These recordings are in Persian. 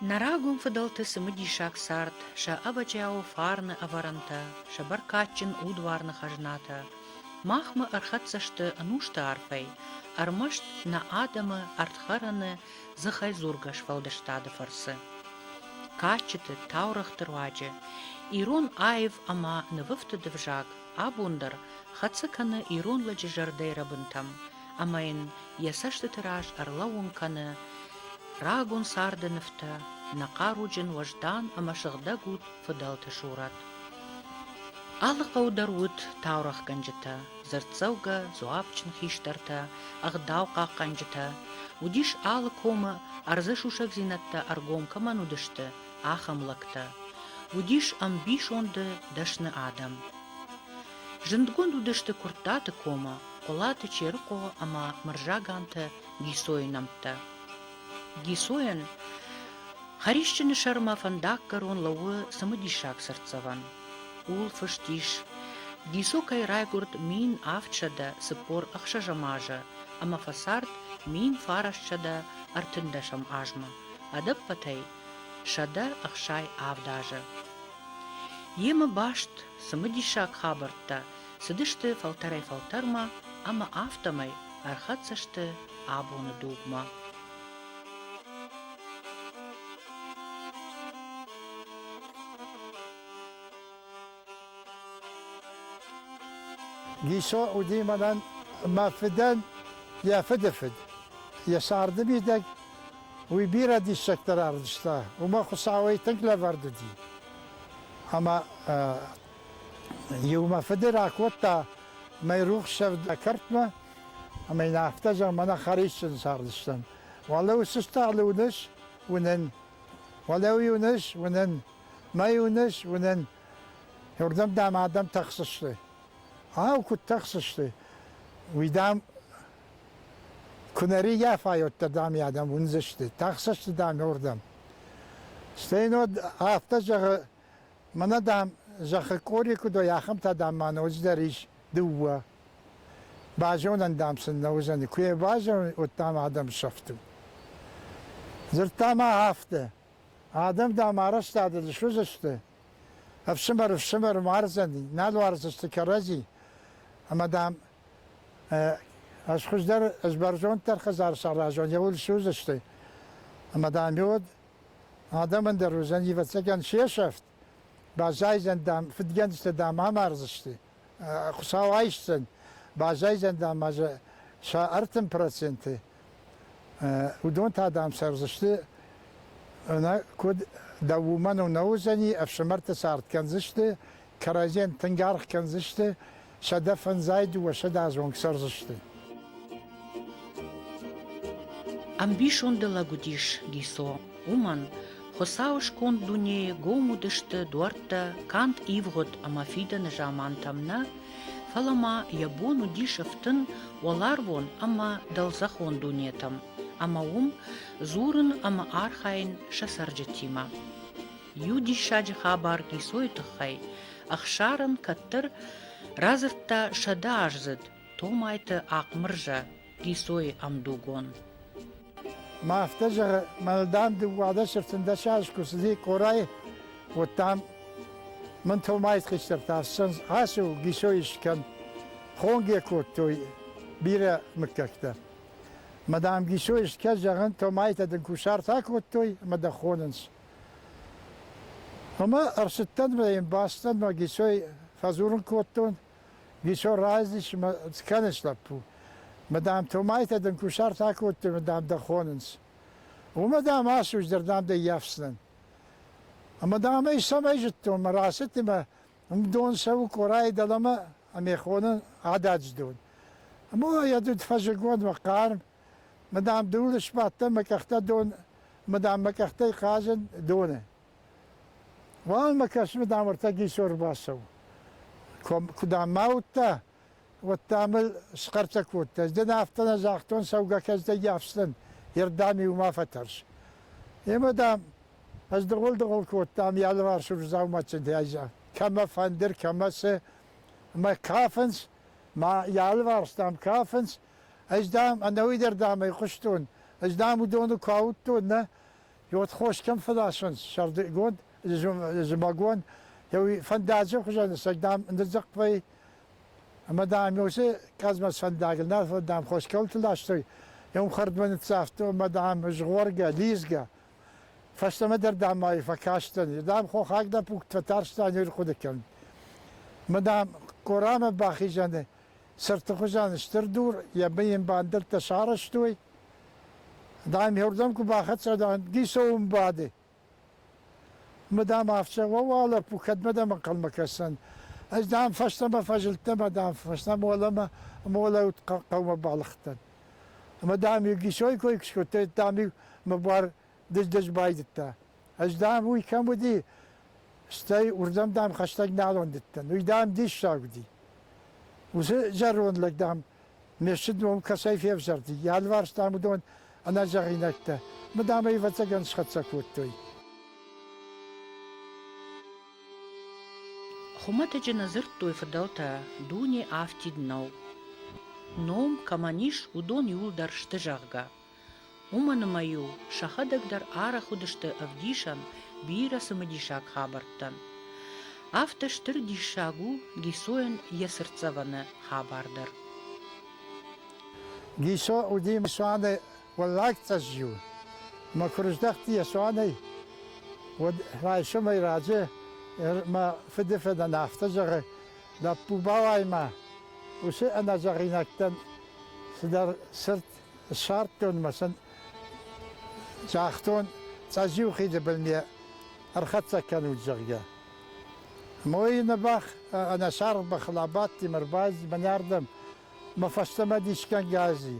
Нарагум фыдалты сымыди шак сарт, ша абачао фарны аваранта, ша баркатчин удварны хажната. Махмы архатсашты анушта арфай, армашт на адамы артхараны зыхай зургаш валдаштады фарсы. Качыты таурахтыр ваджы, ирон айв ама нывыфты дывжак, абундар хацыканы иронладжы жардей рабынтам, амайын ясашты тыраж арлауын каны, Рагун сардыныфта, нақаруджын важдан амашығда гуд фыдалты шурат. Алықа ударут таурах ганжыта, зырцауга зуапчын хиштарта, ағдау қаққанжыта, удиш алы комы арзы шушак зинатта аргом каман удышты, ахамлакта, удиш амбиш онды дашны адам. Жындгон удышты куртаты кома, қолаты черко ама мыржаганты гисойнамта. Гисоян харищыны шарма фандак карон лауы самыдишак сарцаван. Ул фыштиш. Гисо кайрайгурд мин авчада сыпор ахшажамажа, ама фасарт мин фарашчада артындашам ажма. Адып патай шада ахшай авдажа. Ема башт самыдишак хабартта, сыдышты фалтарай фалтарма, ама автамай архатсашты абуны дугма. Giso udimadan mafiden ya fedefed. Ya sardı bir de bir adişekler ardışta. Uma kusavi tenkle vardı di. Ama yuma feder akvatta meyruh şevde kartma ama inaftaca mana harişin sardıştan. Vallahi sistağlı uneş unen vallahi uneş unen mayuneş unen yordam damadım taksışlı. كنت تخصصتي ويدام كناري يافايوت تدام يادم ونزشتي تخصصت دام يوردم ستينو هافتا جغ منا دام جغ كوري كدو ياخم تدام ما نوز دريش دوا باجون اندام سنوزني كوي باجون قدام آدم شفتو زرتا ما هافتا آدم دام عرش دادل شو زشتي افشمر مارزني نالو عرزشتي كرازي اما دام از خوش در از برجون تر خزار سراجون یه ول شوزشتی اما دام یود آدم در روزنی و سکن شیشفت bazay zendam fidgen işte dam amarzıştı. Kusavayışsın. Bazay zendam azı şaartın prosenti. Udon tadam sarzıştı. Ona kud davuman o nauzani afşamart sart kanzıştı. Karazen tengar kanzıştı. Şadafan zaydu ve şadazon sarzıştı. Ambition de la gudish giso uman Хосауш кон дуне гомудышты дуарта кант ивгот амафида нажамантамна, фалама ябону дишафтын оларвон ама далзахон дунетам, ама зурын ама архайн шасарджатима. Юди шаджи хабар гисойтыхай, ахшарын каттыр разырта шада ажзыд, томайты акмыржа гисой амдугон. ما افتجر ملدان دو وعده شفتن دشاش كسدي قراي وتام من تو مايت خشتر تاسن هاسو گيشويش كان خونگي كوتوي بيرا مككتا مدام گيشويش كجغن تو مايت دن كوشار تا كوتوي مدا خوننس اما ارشتن بين باستن ما گيشوي فازورن كوتون گيشو رازش ما تكنش لپو مدام تومایت دن کوشار تاکوت مدام دخوننس و مدام آسوش در دام دی یافسن مدام ایسام ایجتون مراست ما دون سو کورای دلما امی خونن عدد دون اما یادود فجگون مقارم مدام دولش باته مکخته دون مدام مکخته خازن دونه وان مکش مدام ارتگی سور باسو کدام موتا وتعمل سقرتك وتز دنا افتنا زاختون سوقا كزدا يافسن يردامي وما فترش يا مدام از دغول كوتام يالوار شو زاو ما تنتاجا كما فاندر كما س ما كافنس ما يالوار ستام كافنس از دام انا ويدر دام يخشتون از دام دونو كاوتون يوت خوش كم فداشن شرد جود زماجون يوي فنداجو خشان سجدام ندزق في مدام يوسي كازما فنداج الناس فدام خوش كول تلاشتي يوم خرد من تسافتو مدام جغورجا ليزجا فاشتا مدر دام ماي فكاشتن دام خو خاك دا بوك تفتارشتان يور خودكن مدام قرام باخي جانه سرت خشان اشتردور يبين باندل تشارشتوي دام يوردم كو باخت سدان جيسو مبادي مدام افشا ووالا بوكد مدام قلم كسن از دام فاشتا ما فجلت مدام فاشتا مولا قوم بالختن مدام يجيسوي كوي كشكوت دامي مبار دج بايدتا از دام وي كم ودي استي وردم دام خشتاق نالون دتن وي دام ديش شاودي وز جرون لك دام مشد مم كسيف يفزردي يالوارش دام دون انا جاغينكتا مدام يفتقن شخصكوتوي خمتج نظرتوي فدلتا دوني افتي دنو نوم каманиш удон юлдар штыжагга. Уманы маю шахадагдар ара худышты авдишан бира самадишак хабарттан. Автыштыр дишагу гисоен ясырцаваны хабардар. جيسو وديم سواني ولاك تسجيو ما كرجدختي يا سواني ود راي شمي راجي ما فد نافتجر دا بوباواي ما وسي انا جارينكتن سدر سرت شارتون مثلا جاختون تسجيو خيد بالمية ارخدت كانوا جرجا موي نباخ انا شارب بخلاباتي مرباز بناردم ما فشتما ديش كان غازي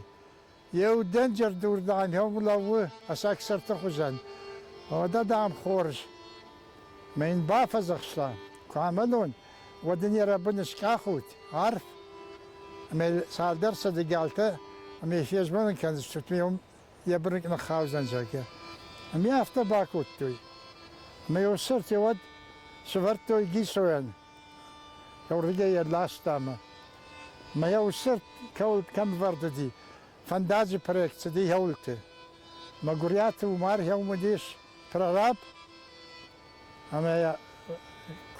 يو دنجر دور دان هم لو اساك سرت خزان ودا دام خورج من بافزخشلا كاملون ودني ربنا شكاخوت عارف مل سال درس دي قالته امي فيش من كان شفت يوم يبرك نخاوزن جاكا امي افتا باكوت توي ما يوصلت يود سفرتو يجيسوين يو رجع لاستاما ما يوصلت كول كم فرددي فاندازي بريكت دي هولته ما قريات ومار يوم ديش براراب اما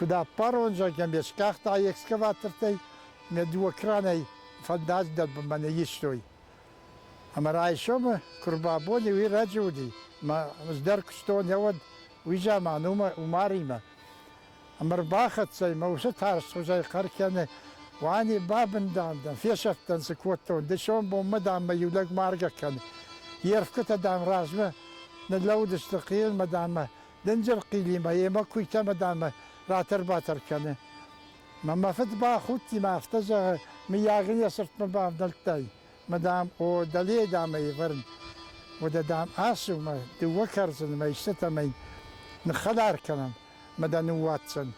كدا بارون جاكا بيشكاختا يكسكافاترتي مدو كراني فانداز دل بمن يشتوي اما رايشوم كربابوني وي رجودي ما مصدرك شتون يود ويجا معلومه وماريما اما رباخت سي ما وشت هارس وزي قركنه واني بابن دام في شفتن سكوتون دشون بوم مدام ما يولق مارجا كان يرفكت دام رازمه نلود استقيل مدام دنجر قيلي ما يما كويتا مدام راتر باتر كان ما فت با خوتي ما افتجا مياغني صرت ما بافدلتاي مدام او دلي دام يفرن ودا دام اسو ما دوكرز ما يشتا ما نخدار كلام مدام واتسن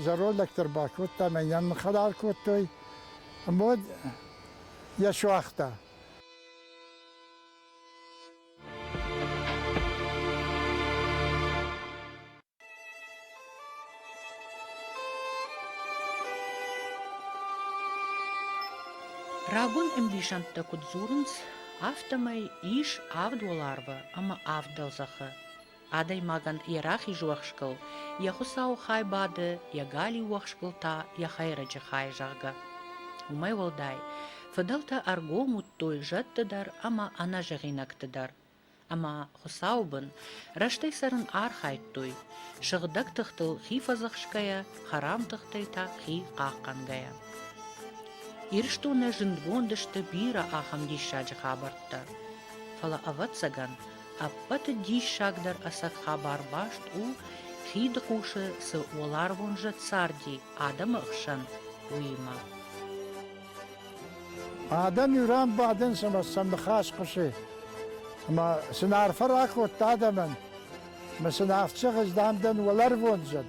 جرول لك ترباك وتا ما ين خدار كوتوي مود يشو اختا Ragun embishanta kudzurns aftamai ish avdwalarva ama avdalzacha. Adai magan irachi juachskal, yahusau chai bade, yagali wachskal ta, yachairaja chai jarga. Umay waldai, fadalta argomut toi jattadar ama anajaginaktadar. Ama husauben, rashtay saran archait toi, shagdaktachtel chifazachskaya, haramtachtai ta chi qaqangaya. Ирштуна жиндгондышты бира ахам дишаджи хабарта. Фала аватсаган, аппата дишагдар асак хабар башт у хидкуше с уларвонжа царди адам ахшан уима. آدم يرام بعدين سمخاش قشي ما سنعرف فرق وتادمن ما سنعرف شغز دامدن ولرفون جد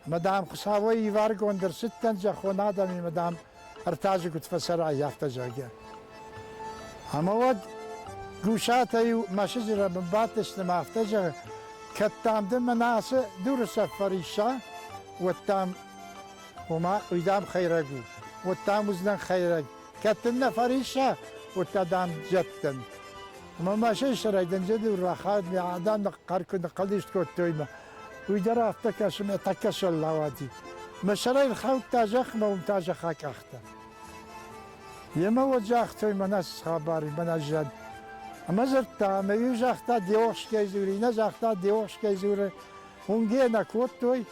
مدام خساوي يفارقون در ستن جخون آدمي مدام ارتاجي كنت فسرع يفتجاجا اما ود قوشاتي ما شجرة من باتش لما افتجا كتام دم مناسة دور سفريشا والتام وما ويدام خيرقو والتام وزنان خيرق كتنا فريشا والتدام جتن ما ماشي شرايدن جدي والراخات مع عدان قاركن قليش كوتويما ويدرا افتكاش ما تكاش اللواتي ما شراي الخوت تاجخ ما ومتاج خاك اختا يما وجاختوي مناس خباري مناجد اما زرتا ما يوجاختا ديوش كيزوري نزاختا ديوش كيزوري ونجينا كوتوي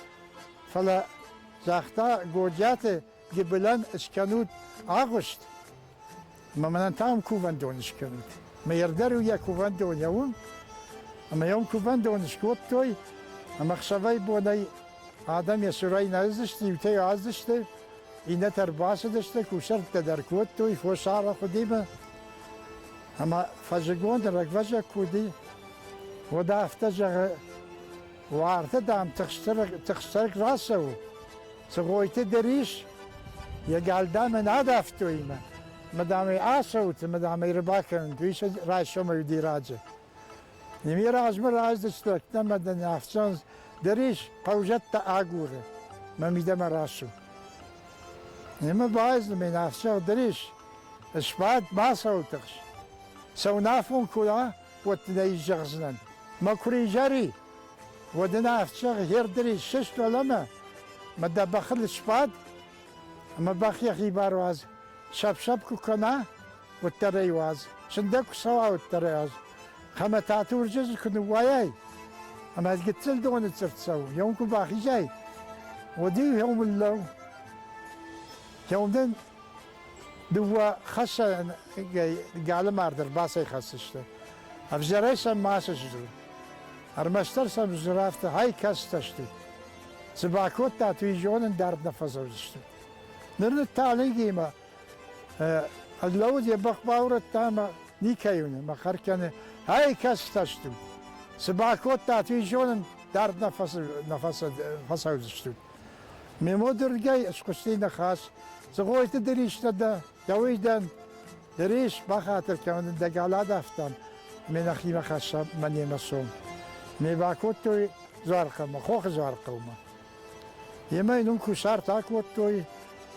فلا زاختا جوجات جبلان اسكانوت اغشت ما منتام كوفاندون اسكانوت ما يردروا يا كوفاندون يوم اما يوم كوفاندون اسكوتوي اما خشبي بوني آدم يسوري نازشتي وتي عازشتي إنه ترباس دشته كوشرت در كوتوي فوشارة خديمة اما فجقون رقفجة كودي ودا افتجغ وعرته دام تخشترك راسه سغويت دريش يقال دام هذا افتويمه مدامي عاشوت مدامي رباكن دويش رايشوم يدي راجه يمي راج راج دشتك تمدن افتشون دريش قوجت اغوره ما ميدم راسو يما بايز من افتشون دريش اشباد ما صوتش سو نافون كلا وتني جغزنن ما كوري جاري ودنا افتشون هير دريش ششت ولما مدا بخل اشباد اما باخي اخي باروز شب كنا والتري واز شندك سوا والتري واز خما تعتور جز كنو وياي اما قلت له دون تسوي يومكم باخي جاي ودي يوم اللو يوم دن دوا خشة قال ماردر باسي خسشته افجريش ما سجدو ارمشتر سم زرافته هاي كاستشتو سباكوت تاتوي جون دارد نفس وجشتو نرد التعليقي ما اللوز يبخ باورة تاما نيكايون ما خركان هاي كاستشتو سباكوت تاتوي جون دارد نفس وجشتو ميمودر جاي اسكستينا خاص سغويت دريش تدا جويدن دريش بخاطر كمان دقالا دفتن من اخي ما خاصة من يمسون مي باكوتوي زارقما خوخ زارقما يما ينونكو شار تاكوتوي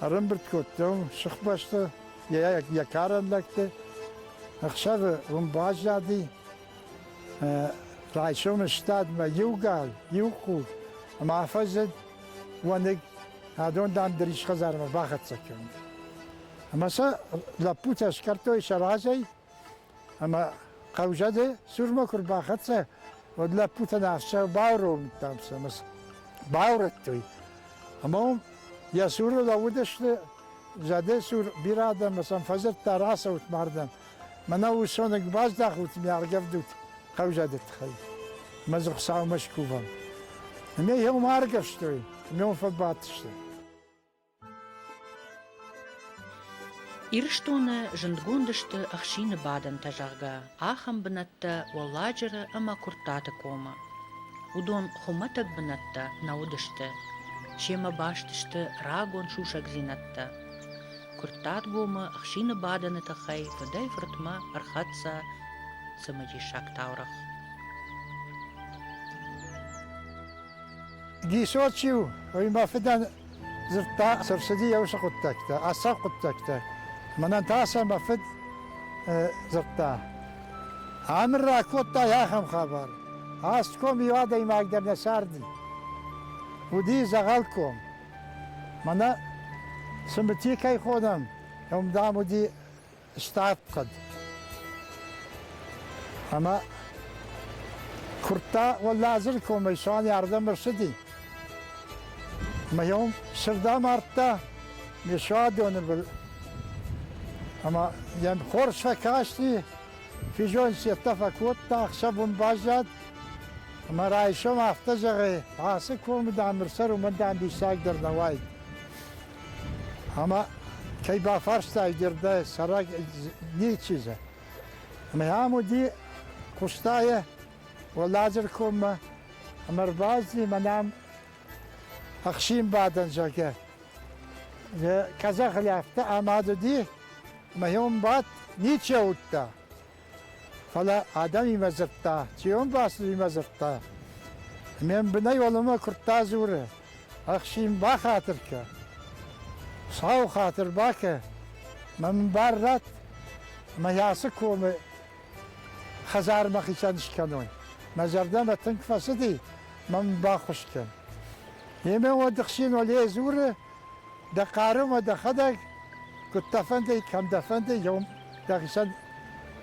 رمبرت كوتوم شخبشته يا كارن لكته اخشاب رمباج دادي رايشوم اشتاد ما يوغال يوخو ما فزد ونق هادون دام دريش خزار ما باخت سكن اما سا لابوتا شكرتوي شرازي اما قوجده سورما كر باخت سا ودلا بوتا نافشا باورو متامسا مس باورتوي اما يا سور لودش زاده سور بيرادا مثلا فزر تراسه وتمردن منا وشونك باز داخوت ميارجف دوت قوجده تخي مزق ساو مشكوفا مي يوم ارجفشتوي يوم فباتشتوي Ирштоне жендгондышты ахшины бадан тажарга, ахам бынатта волладжера ама куртата кома. Удон хоматак бынатта наудышты, шема баштышты рагон шушак зинатта. Куртат гома ахшины баданы тахай вадай фртма архатса самаджишак таурах. جيسوتشيو ويما فدان زرتا سرسدي يوسا قطكتا أسا قطكتا من انتاسا ما فد زرتا عامر راكوتا يا خم خبر هاستكم يوادا ما اقدر نساردي ودي زغالكم منا سمتي كي خودم يوم دامو دي اشتعت قد اما كرتا ولا ازلكم يشان يردم مرشدي ما يوم سردا مارتا مشادون بال اما يم خورش فكاشتي في جون سيتفق وطا خشبون باجد اما رايشو ما افتجغي عاسكم دام مرسر ومن دام بيساق در نوايد اما كي بافرشتا يدير ده سراق ني چيزه اما همو دي قشتايه ولازركم مربازي منام اخشين بعدن جاكه كذا خلافته امادو دي ما يوم بعد نيتشه وتا فلا آدمی مزرتا چیون باسی مزرتا من بنای ولما کرتا زوره اخشیم با خاطر که صاو خاطر باکه من بارت ما یاسکوم خزار مخیشانش کنون مزردم تنگ فسدی من باخوش کن یمه و دخشین ولی زوره دقارم و دخدک کت دفنده کم دفنده یوم دخشن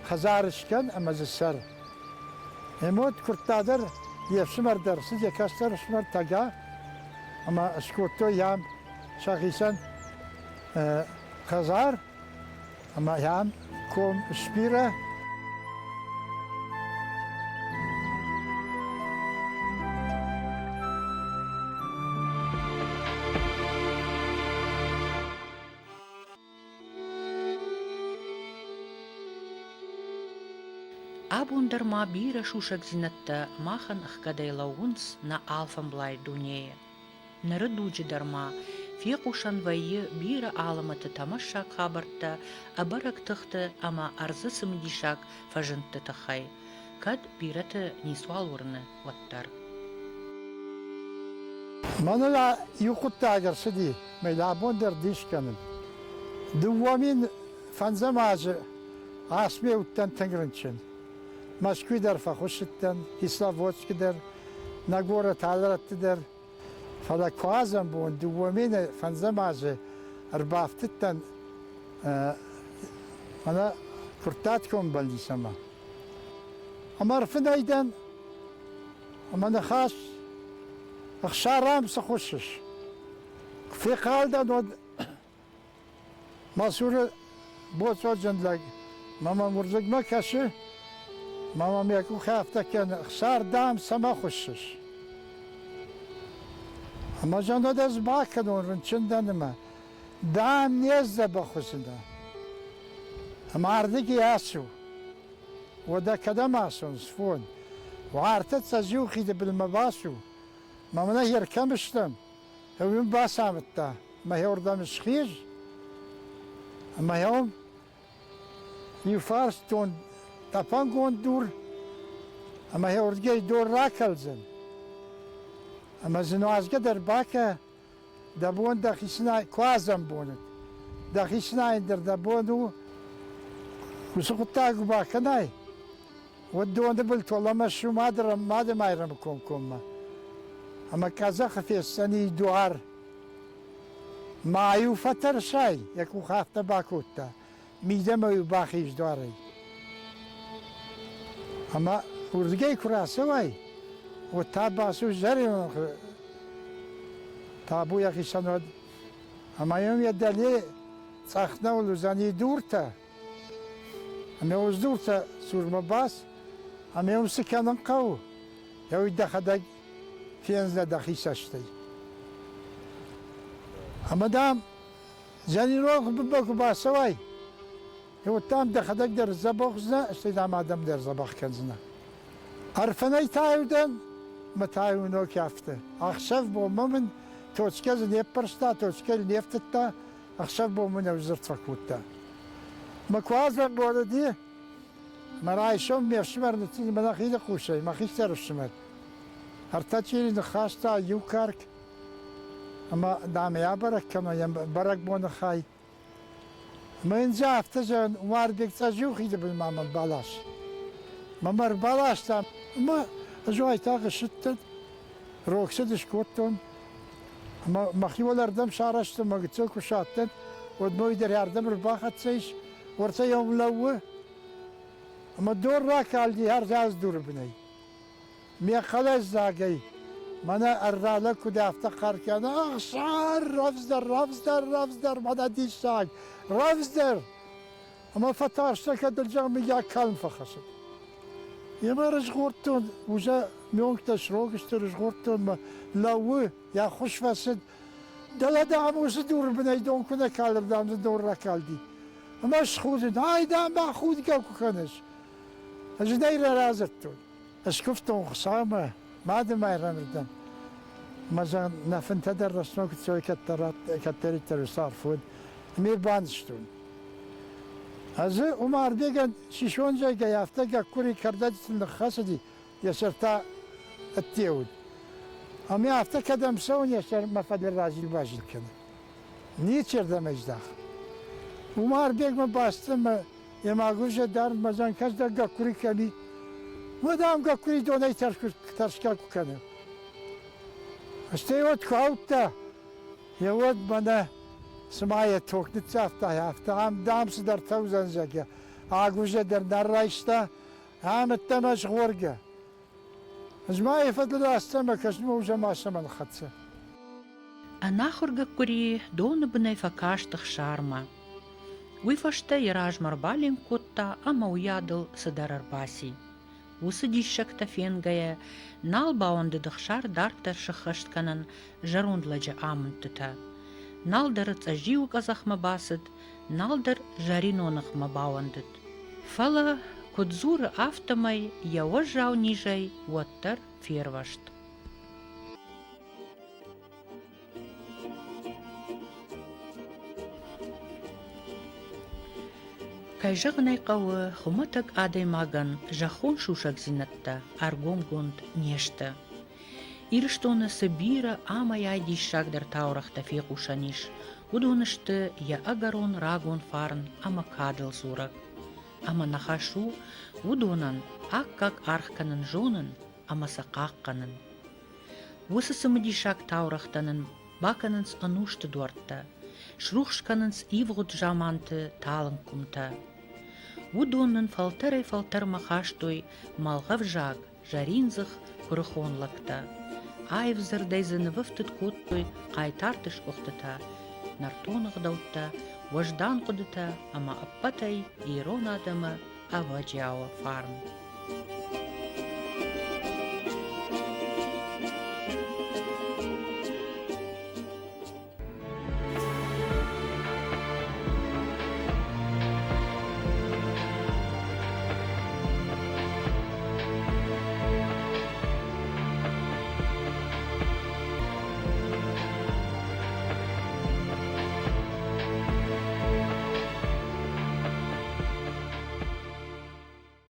خزارش کن اما زسر امود کرتادر یفشمر درسی یکستر شمر تگا اما اسکوتو یام شاخیسن خزار اما یام کم سپیره Abonder ma bira shushak zinatta machen achkadayla uns na alfamblai duneye. Нарадуджи дарма, фиқушан вайы бира аламаты тамашак хабарта, абарак тыхты ама арзы сымдишак фажынты тахай. Кад бираты нисуал урны ваттар. Манала юхутта агарсыди, мейлабондер дишканын. Дуамин фанзамажы асме уттан тынгрынчын. Москвидар фахушиттан, Кисловодскидер, Нагора Талраттидер, فلکوازم بون دومین فنزمازه اربافتتن انا کرتات کن بلدی سما اما رفنا ایدن اما نخاش اخشارام سخوشش في قالدن ود ماسور بوتو جندلگ ماما مرزق ما کشه ماما میکو خافته کن اخشار دام سما خوشش اما جانو دز باکنون رنچندن ما دام نیزده بخوزنده اما اردگی آسو و دا کدام آسون سفون و عرتت سجوخی ده بالمباسو ما منه یرکمشتم هویم باسامتا ما هوردم شخیج اما هوم یفارس تون تپانگون دور اما هوردگی دور راکلزن اما زنوازگه در باکه دبون دخیسنای کوازم بوند دخیسنای در دبونو وسقطاق باکه نای ودون دبل طالما شو مادر مايرم كوم اما كازاخ في السني دوار ما يفتر شاي يكو خافت باكوتا ميدم يباخيش دواري اما ورزقي كراسوي وتاباسو زري تابو يا خيشانود اما يوم يدلي صاحنا ولزاني دورتا اما وزدورتا سور مباس اما يوم سكانن قو يو يدخدق فينزل دخيشاشتي اما دام زاني روح بباكو باسواي يو تام دخدق در زبوخزنا اشتدام آدم در زباخ كنزنا عرفناي تايودن متايونو كافته اخشف بو ممن توچكز نيبرستا توچكل نيفتتا اخشف بو من وزرت فكوتا مكوازن بولدي مرايشون ميشمر نتيجة مناخيل قوشي ما خيشتر الشمر ارتاچيري نخاشتا يوكارك اما دام يابرك كما يبرك بون خاي ما ينجا افتجن وار بيكتا جوخي بالمامن بالاش ممر بالاش تام ما جوای تاق شدت روکسدش کردم اما مخیول دم شارشتم مگتو کشاتن و دموی در یاردم رو باخت سیش ورته یوم لوه اما دور را کالدی هر جاز دور بنی می خلاص زاگی من ارراله کد افتخار کنه اخشار رفز در من دیش ساگ رفز در اما فتاشته که در جا میگه کلم فخشد يما رجغورتون وجا ميونكتش روكشتر رجغورتون ما لاوه يا خوش فاسد دلا دعمو سدور بنايدون كنا كالر دام دور راكالدي اما شخوزن هاي دام با خود كاكو كانش اجداير رازتون اشكفتون خصامة ما دم يرمردن ما زان نفن تدرس نوك تسوي كتري ترسار فود مير باندشتون از عمر بیگن شیشون جای گیافته که کوری کرده دیتن خاصدی یسرتا اتیود. اما یافته کدام سون یسر مفادر راجل باجل کنه. نیچر دمیجداخ. عمر بیگ من باستم یه ماگوش دار مزان کس در کوری کمی Мадам какой донай ташкал куканы. Сте от каутта. Я вот мана смая токнится автам дамсы дар таузан заге. Агуже дар нарайста. Амтта машгорга. Змай фадл астама кашму уже машаман хатса. Анахурга кури дон бнай факаштах шарма. Уйфашта яраж марбалин котта ама уядыл садар арбаси. Усыдишшак тафенгая, нал баунды дыхшар дартар шахаштканан жарундладжа амынтыта. Налдар цажиу казахма басыт, налдар жаринонах мабауандыт. Фала кудзур автомай яожжау нижай уаттар фервашт. Кайжағынай қауы хуматак адаймаган жахон шушак зинатта аргон гонд нешті. Ирштоны Сибира ама яйди шагдар таурахта фекушаниш, удонышты я агарон рагон фарн ама кадыл зурак. Ама нахашу удонан аккак архканын жонын ама сақаққанын. Осы сымыдишак таурахтанын баканынс анушты дуартта, шрухшканынс ивгуд жаманты талын кумта. Удонын фалтар махаштой малғав жаг жаринзых курыхонлакта. Айвзыр дайзыны вывтыт коттой қайтартыш оқтыта. Нартонық даутта, вождан қудыта, ама аппатай ирон адамы аваджауа фарм.